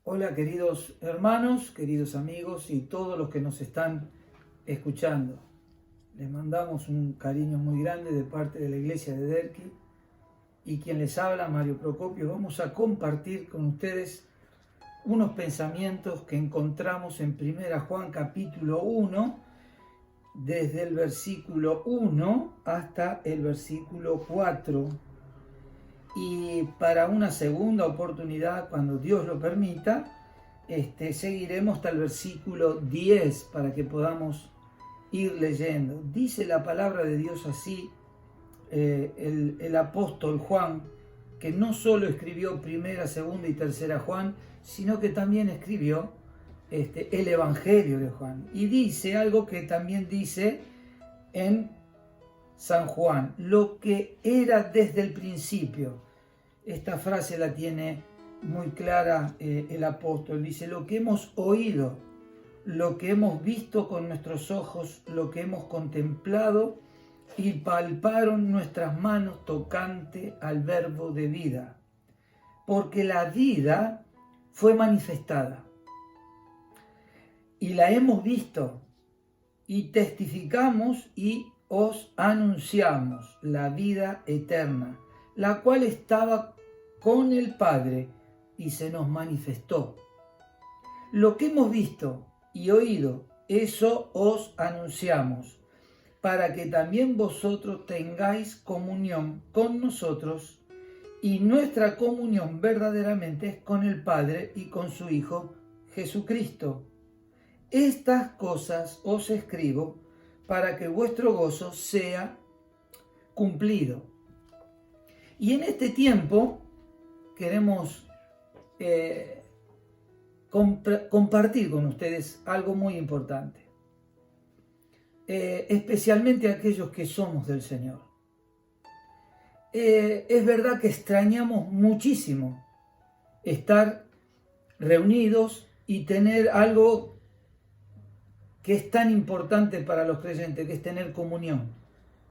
Hola queridos hermanos, queridos amigos y todos los que nos están escuchando. Les mandamos un cariño muy grande de parte de la iglesia de Derqui y quien les habla, Mario Procopio. Vamos a compartir con ustedes unos pensamientos que encontramos en 1 Juan capítulo 1, desde el versículo 1 hasta el versículo 4. Y para una segunda oportunidad, cuando Dios lo permita, seguiremos hasta el versículo 10 para que podamos ir leyendo. Dice la palabra de Dios así, el apóstol Juan, que no solo escribió 1, 2 y 3 Juan, sino que también escribió el Evangelio de Juan. Y dice algo que también dice en San Juan, lo que era desde el principio. Esta frase la tiene muy clara el apóstol. Dice, lo que hemos oído, lo que hemos visto con nuestros ojos, lo que hemos contemplado y palparon nuestras manos tocante al verbo de vida. Porque la vida fue manifestada y la hemos visto y testificamos y os anunciamos la vida eterna, la cual estaba con el Padre y se nos manifestó. Lo que hemos visto y oído, eso os anunciamos, para que también vosotros tengáis comunión con nosotros, y nuestra comunión verdaderamente es con el Padre y con su Hijo Jesucristo. Estas cosas os escribo para que vuestro gozo sea cumplido. Y en este tiempo queremos compartir con ustedes algo muy importante, especialmente aquellos que somos del Señor. Es verdad que extrañamos muchísimo estar reunidos y tener algo que es tan importante para los creyentes, que es tener comunión.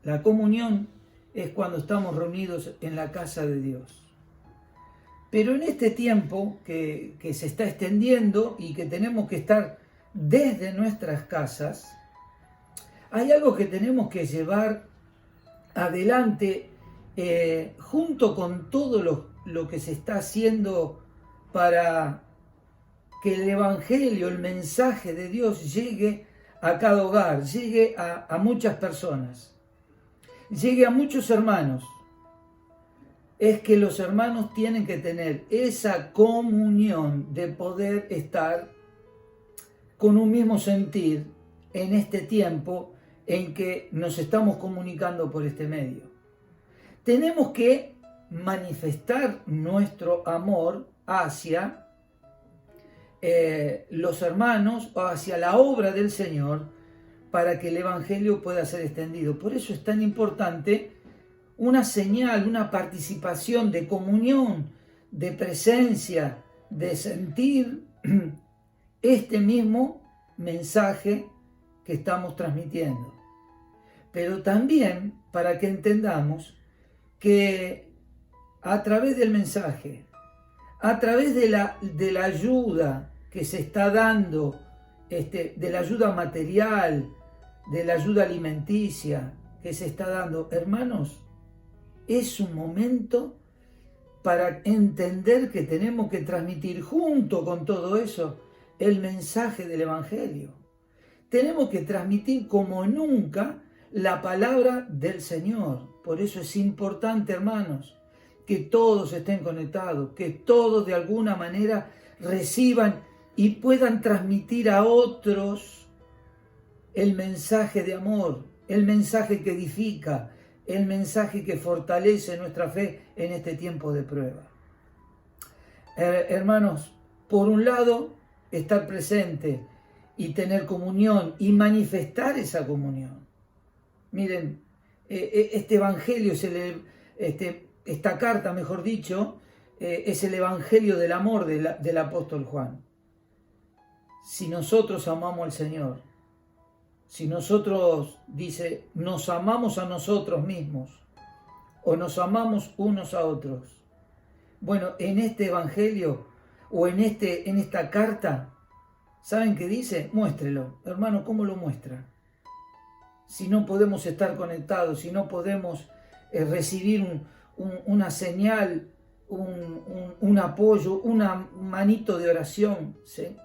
La comunión es cuando estamos reunidos en la casa de Dios. Pero en este tiempo que se está extendiendo y que tenemos que estar desde nuestras casas, hay algo que tenemos que llevar adelante junto con todo lo que se está haciendo para que el Evangelio, el mensaje de Dios llegue a cada hogar, llegue a muchas personas, llegue a muchos hermanos. Es que los hermanos tienen que tener esa comunión de poder estar con un mismo sentir en este tiempo en que nos estamos comunicando por este medio. Tenemos que manifestar nuestro amor hacia los hermanos o hacia la obra del Señor para que el Evangelio pueda ser extendido. Por eso es tan importante una señal, una participación de comunión, de presencia, de sentir este mismo mensaje que estamos transmitiendo. Pero también para que entendamos que a través del mensaje, a través de la ayuda que se está dando, de la ayuda material, de la ayuda alimenticia que se está dando, hermanos, es un momento para entender que tenemos que transmitir junto con todo eso el mensaje del Evangelio. Tenemos que transmitir como nunca la palabra del Señor. Por eso es importante, hermanos, que todos estén conectados, que todos de alguna manera reciban y puedan transmitir a otros el mensaje de amor, el mensaje que edifica, el mensaje que fortalece nuestra fe en este tiempo de prueba. Hermanos, por un lado, estar presente y tener comunión y manifestar esa comunión. Miren, este evangelio, esta carta, mejor dicho, es el evangelio del amor del apóstol Juan. Si nosotros amamos al Señor, si nosotros, dice, nos amamos a nosotros mismos o nos amamos unos a otros, bueno, en este evangelio o en esta carta, ¿saben qué dice? Muéstrelo. Hermano, ¿cómo lo muestra? Si no podemos estar conectados, si no podemos recibir una señal, un apoyo, una manito de oración, ¿sí?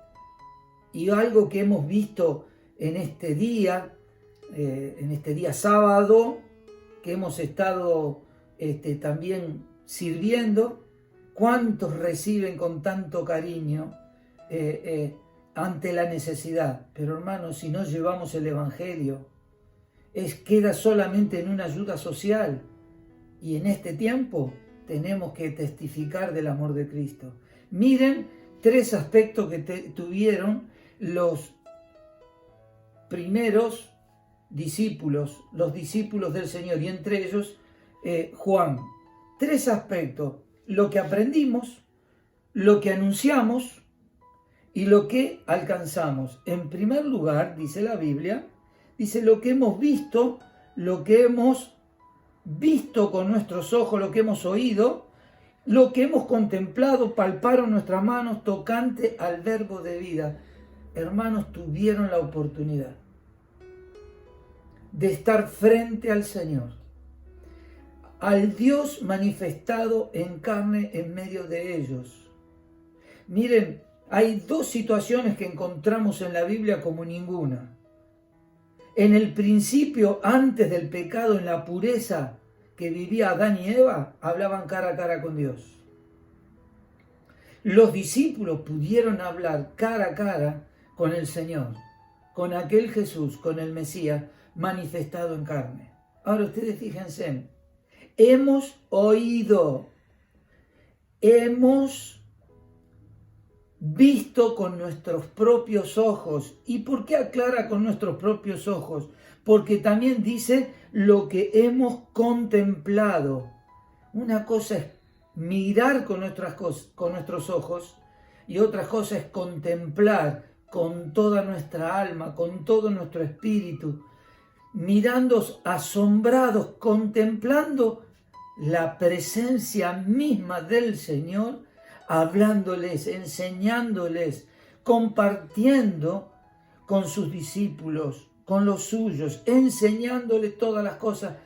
Y algo que hemos visto en este día sábado, que hemos estado también sirviendo, ¿cuántos reciben con tanto cariño ante la necesidad? Pero hermanos, si no llevamos el Evangelio, queda solamente en una ayuda social. Y en este tiempo tenemos que testificar del amor de Cristo. Miren 3 aspectos que tuvieron los primeros discípulos, los discípulos del Señor, y entre ellos Juan. 3 aspectos: lo que aprendimos, lo que anunciamos y lo que alcanzamos. En primer lugar, dice la Biblia, dice lo que hemos visto con nuestros ojos, lo que hemos oído, lo que hemos contemplado, palparon nuestras manos tocante al verbo de vida. Hermanos, tuvieron la oportunidad de estar frente al Señor, al Dios manifestado en carne en medio de ellos. Miren, hay 2 situaciones que encontramos en la Biblia como ninguna. En el principio, antes del pecado, en la pureza que vivía Adán y Eva, hablaban cara a cara con Dios. Los discípulos pudieron hablar cara a cara con el Señor, con aquel Jesús, con el Mesías manifestado en carne. Ahora ustedes fíjense, hemos oído, hemos visto con nuestros propios ojos. ¿Y por qué aclara con nuestros propios ojos? Porque también dice lo que hemos contemplado. Una cosa es mirar con nuestros ojos y otra cosa es contemplar con toda nuestra alma, con todo nuestro espíritu, mirando asombrados, contemplando la presencia misma del Señor, hablándoles, enseñándoles, compartiendo con sus discípulos, con los suyos, enseñándoles todas las cosas.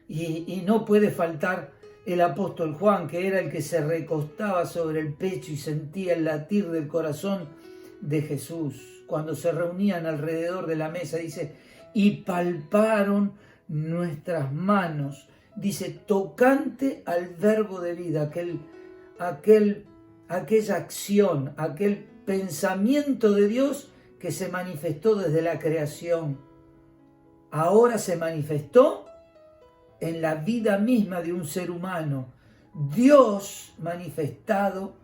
Y no puede faltar el apóstol Juan, que era el que se recostaba sobre el pecho y sentía el latir del corazón de Jesús. Cuando se reunían alrededor de la mesa, dice, y palparon nuestras manos, dice, tocante al verbo de vida, aquella acción, aquel pensamiento de Dios que se manifestó desde la creación. Ahora se manifestó en la vida misma de un ser humano. Dios manifestado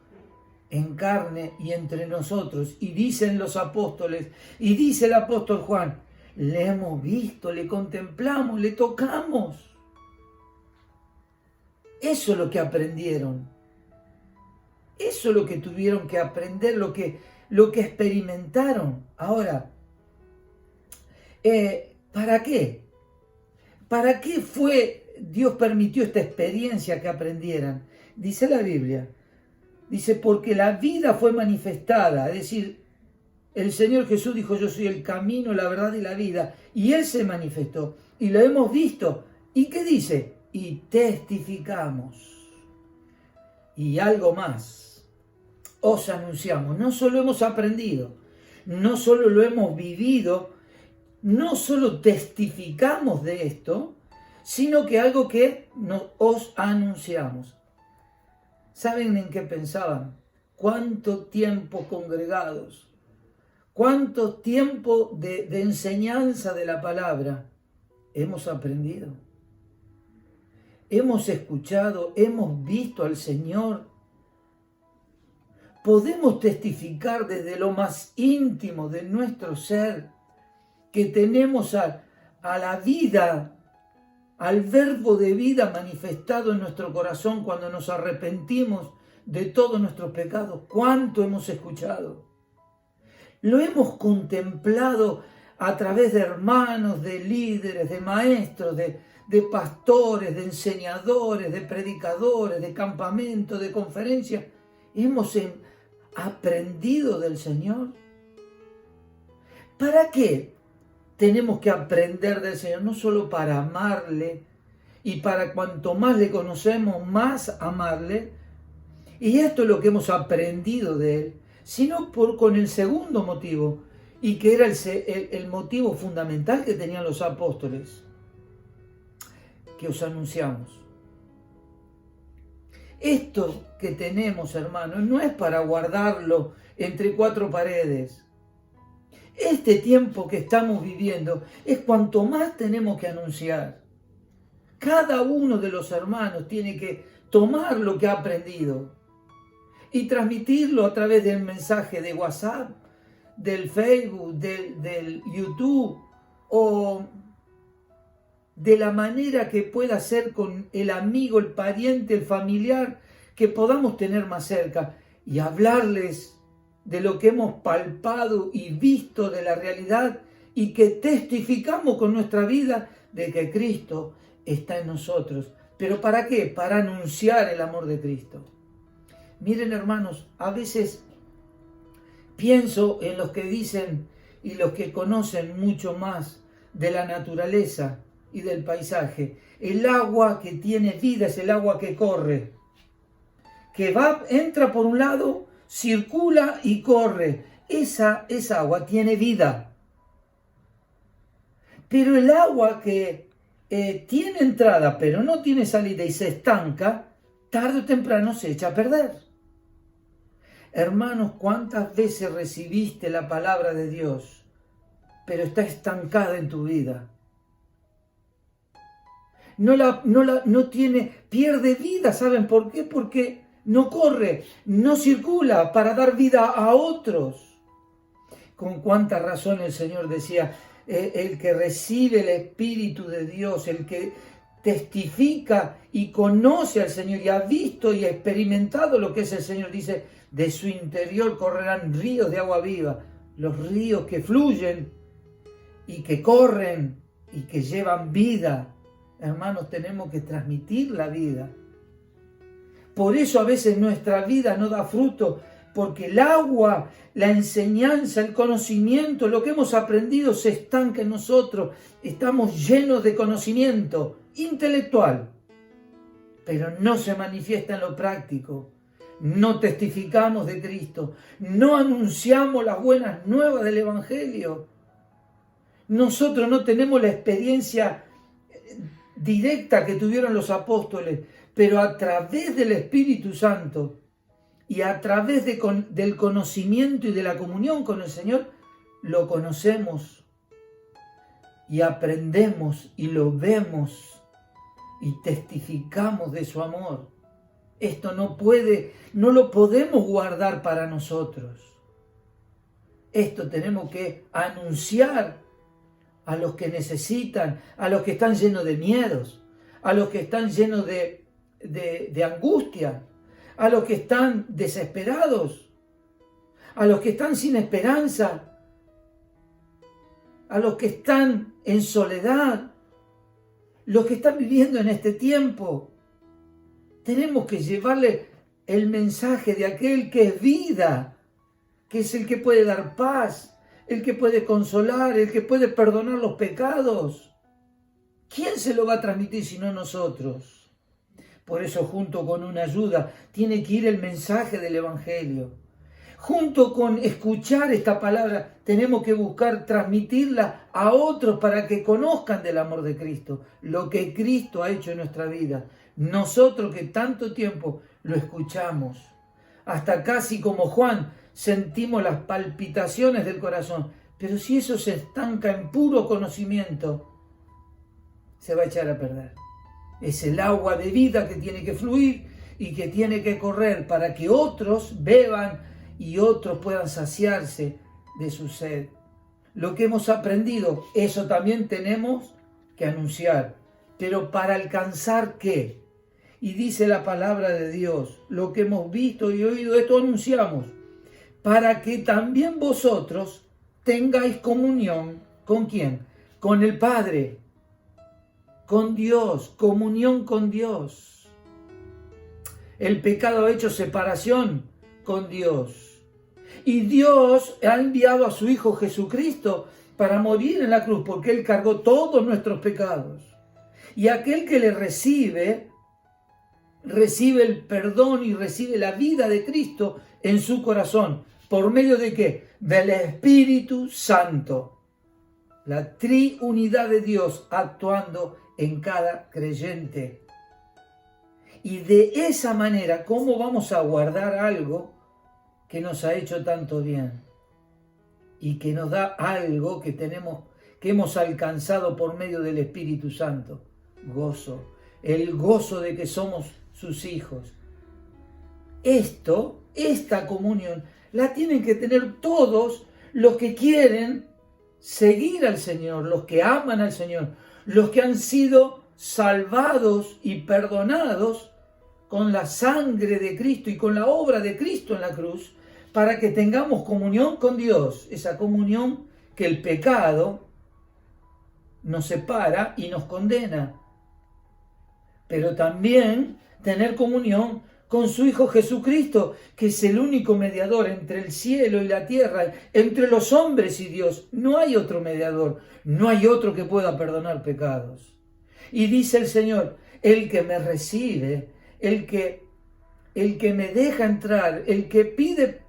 en carne y entre nosotros. Y dicen los apóstoles, y dice el apóstol Juan, le hemos visto, le contemplamos, le tocamos. Eso es lo que aprendieron. Eso es lo que tuvieron que aprender, lo que experimentaron. Ahora, ¿para qué? ¿Para qué Dios permitió esta experiencia que aprendieran? Dice la Biblia, dice, porque la vida fue manifestada, es decir, el Señor Jesús dijo, yo soy el camino, la verdad y la vida, y Él se manifestó, y lo hemos visto. ¿Y qué dice? Y testificamos. Y algo más, os anunciamos, no solo hemos aprendido, no solo lo hemos vivido, no solo testificamos de esto, sino que algo que os anunciamos. ¿Saben en qué pensaban? ¿Cuánto tiempo congregados? ¿Cuánto tiempo de enseñanza de la palabra hemos aprendido? Hemos escuchado, hemos visto al Señor. Podemos testificar desde lo más íntimo de nuestro ser que tenemos a la vida, al verbo de vida manifestado en nuestro corazón cuando nos arrepentimos de todos nuestros pecados. ¿Cuánto hemos escuchado? Lo hemos contemplado a través de hermanos, de líderes, de maestros, de pastores, de enseñadores, de predicadores, de campamentos, de conferencias. Hemos aprendido del Señor? ¿Para qué tenemos que aprender del Señor? No solo para amarle, y para cuanto más le conocemos, más amarle, y esto es lo que hemos aprendido de Él, sino con el segundo motivo, y que era el motivo fundamental que tenían los apóstoles, que os anunciamos. Esto que tenemos, hermanos, no es para guardarlo entre cuatro paredes. Este tiempo que estamos viviendo es cuanto más tenemos que anunciar. Cada uno de los hermanos tiene que tomar lo que ha aprendido y transmitirlo a través del mensaje de WhatsApp, del Facebook, del YouTube, o de la manera que pueda ser con el amigo, el pariente, el familiar que podamos tener más cerca, y hablarles de lo que hemos palpado y visto de la realidad, y que testificamos con nuestra vida de que Cristo está en nosotros. ¿Pero para qué? Para anunciar el amor de Cristo. Miren, hermanos, a veces pienso en los que dicen y los que conocen mucho más de la naturaleza y del paisaje. El agua que tiene vida es el agua que corre, que entra por un lado, circula y corre. Esa agua tiene vida. Pero el agua que tiene entrada pero no tiene salida y se estanca, tarde o temprano se echa a perder. Hermanos, ¿cuántas veces recibiste la palabra de Dios, pero está estancada en tu vida? No tiene, pierde vida. ¿Saben por qué? Porque no corre, no circula para dar vida a otros. Con cuánta razón el Señor decía, el que recibe el Espíritu de Dios, el que testifica y conoce al Señor y ha visto y ha experimentado lo que es el Señor, dice, de su interior correrán ríos de agua viva. Los ríos que fluyen y que corren y que llevan vida. Hermanos, tenemos que transmitir la vida. Por eso a veces nuestra vida no da fruto, porque el agua, la enseñanza, el conocimiento, lo que hemos aprendido se estanca en nosotros. Estamos llenos de conocimiento intelectual, pero no se manifiesta en lo práctico. No testificamos de Cristo, no anunciamos las buenas nuevas del Evangelio. Nosotros no tenemos la experiencia directa que tuvieron los apóstoles, pero a través del Espíritu Santo y a través del conocimiento y de la comunión con el Señor, lo conocemos y aprendemos y lo vemos y testificamos de su amor. Esto no lo podemos guardar para nosotros. Esto tenemos que anunciar a los que necesitan, a los que están llenos de miedos, a los que están llenos de angustia, a los que están desesperados, a los que están sin esperanza, a los que están en soledad, los que están viviendo en este tiempo. Tenemos que llevarle el mensaje de aquel que es vida, que es el que puede dar paz, el que puede consolar, el que puede perdonar los pecados. ¿Quién se lo va a transmitir sino nosotros? Por eso, junto con una ayuda, tiene que ir el mensaje del Evangelio. Junto con escuchar esta palabra, tenemos que buscar transmitirla a otros para que conozcan del amor de Cristo, lo que Cristo ha hecho en nuestra vida. Nosotros que tanto tiempo lo escuchamos, hasta casi como Juan, sentimos las palpitaciones del corazón. Pero si eso se estanca en puro conocimiento, se va a echar a perder. Es el agua de vida que tiene que fluir y que tiene que correr para que otros beban y otros puedan saciarse de su sed. Lo que hemos aprendido, eso también tenemos que anunciar. Pero ¿para alcanzar qué? Y dice la palabra de Dios, lo que hemos visto y oído, esto anunciamos, para que también vosotros tengáis comunión. ¿Con quién? Con el Padre, con Dios, comunión con Dios. El pecado ha hecho separación con Dios. Y Dios ha enviado a su Hijo Jesucristo para morir en la cruz, porque Él cargó todos nuestros pecados. Y aquel que le recibe el perdón y recibe la vida de Cristo en su corazón. ¿Por medio de qué? Del Espíritu Santo. La triunidad de Dios actuando en cada creyente. Y de esa manera, ¿cómo vamos a guardar algo que nos ha hecho tanto bien? Y que nos da algo que hemos alcanzado por medio del Espíritu Santo. Gozo. El gozo de que somos sus hijos. Esta comunión, la tienen que tener todos los que quieren seguir al Señor, los que aman al Señor, los que han sido salvados y perdonados con la sangre de Cristo y con la obra de Cristo en la cruz, para que tengamos comunión con Dios, esa comunión que el pecado nos separa y nos condena. Pero también tener comunión con su Hijo Jesucristo, que es el único mediador entre el cielo y la tierra, entre los hombres y Dios. No hay otro mediador, no hay otro que pueda perdonar pecados. Y dice el Señor, el que me recibe, el que me deja entrar, el que pide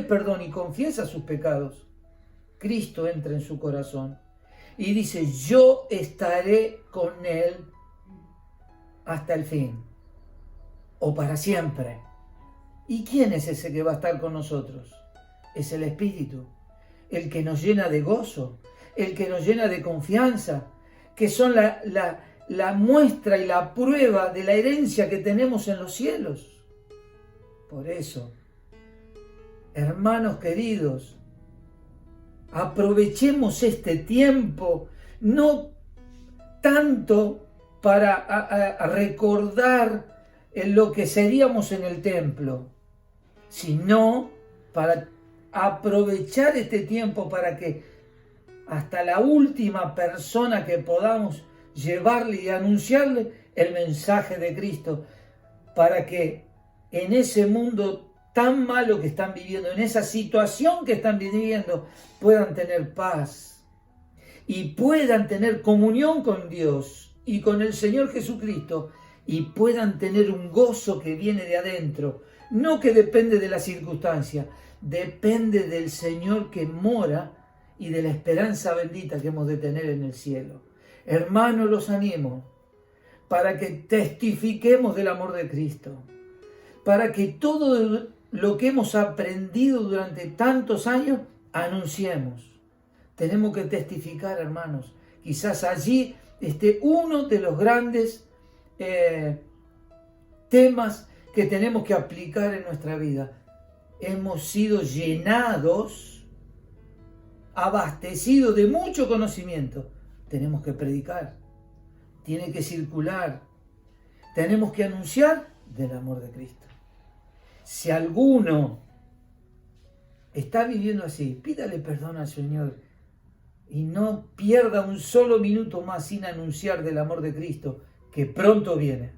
perdón y confiesa sus pecados, Cristo entra en su corazón y dice, yo estaré con él hasta el fin, o para siempre. ¿Y quién es ese que va a estar con nosotros? Es el Espíritu, el que nos llena de gozo, el que nos llena de confianza, que son la muestra y la prueba de la herencia que tenemos en los cielos. Por eso, hermanos queridos, aprovechemos este tiempo, no tanto para recordar lo que seríamos en el templo, sino para aprovechar este tiempo para que hasta la última persona que podamos llevarle y anunciarle el mensaje de Cristo, para que en ese mundo tan malo que están viviendo, en esa situación que están viviendo, puedan tener paz y puedan tener comunión con Dios y con el Señor Jesucristo y puedan tener un gozo que viene de adentro, no que depende de la circunstancia, depende del Señor que mora y de la esperanza bendita que hemos de tener en el cielo. Hermanos, los animo para que testifiquemos del amor de Cristo, para que todo lo que hemos aprendido durante tantos años anunciemos. Tenemos que testificar, hermanos. Quizás allí esté uno de los grandes temas que tenemos que aplicar en nuestra vida. Hemos sido llenados, abastecidos de mucho conocimiento. Tenemos que predicar, tiene que circular, tenemos que anunciar del amor de Cristo. Si alguno está viviendo así, pídale perdón al Señor y no pierda un solo minuto más sin anunciar del amor de Cristo, que pronto viene.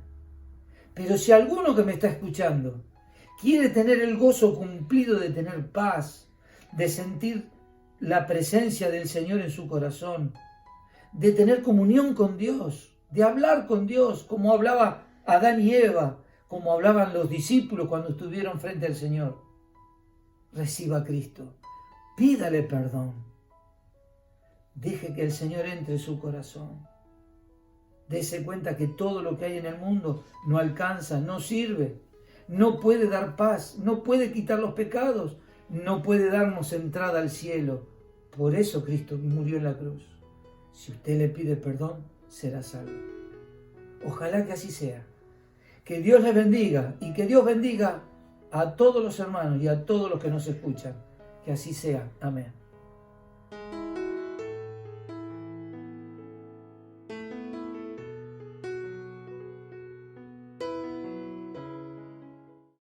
Pero si alguno que me está escuchando quiere tener el gozo cumplido de tener paz, de sentir la presencia del Señor en su corazón, de tener comunión con Dios, de hablar con Dios, como hablaba Adán y Eva, como hablaban los discípulos cuando estuvieron frente al Señor, reciba a Cristo, pídale perdón, deje que el Señor entre en su corazón, dése cuenta que todo lo que hay en el mundo no alcanza, no sirve, no puede dar paz, no puede quitar los pecados, no puede darnos entrada al cielo. Por eso Cristo murió en la cruz. Si usted le pide perdón, será salvo. Ojalá que así sea. Que Dios les bendiga y que Dios bendiga a todos los hermanos y a todos los que nos escuchan. Que así sea. Amén.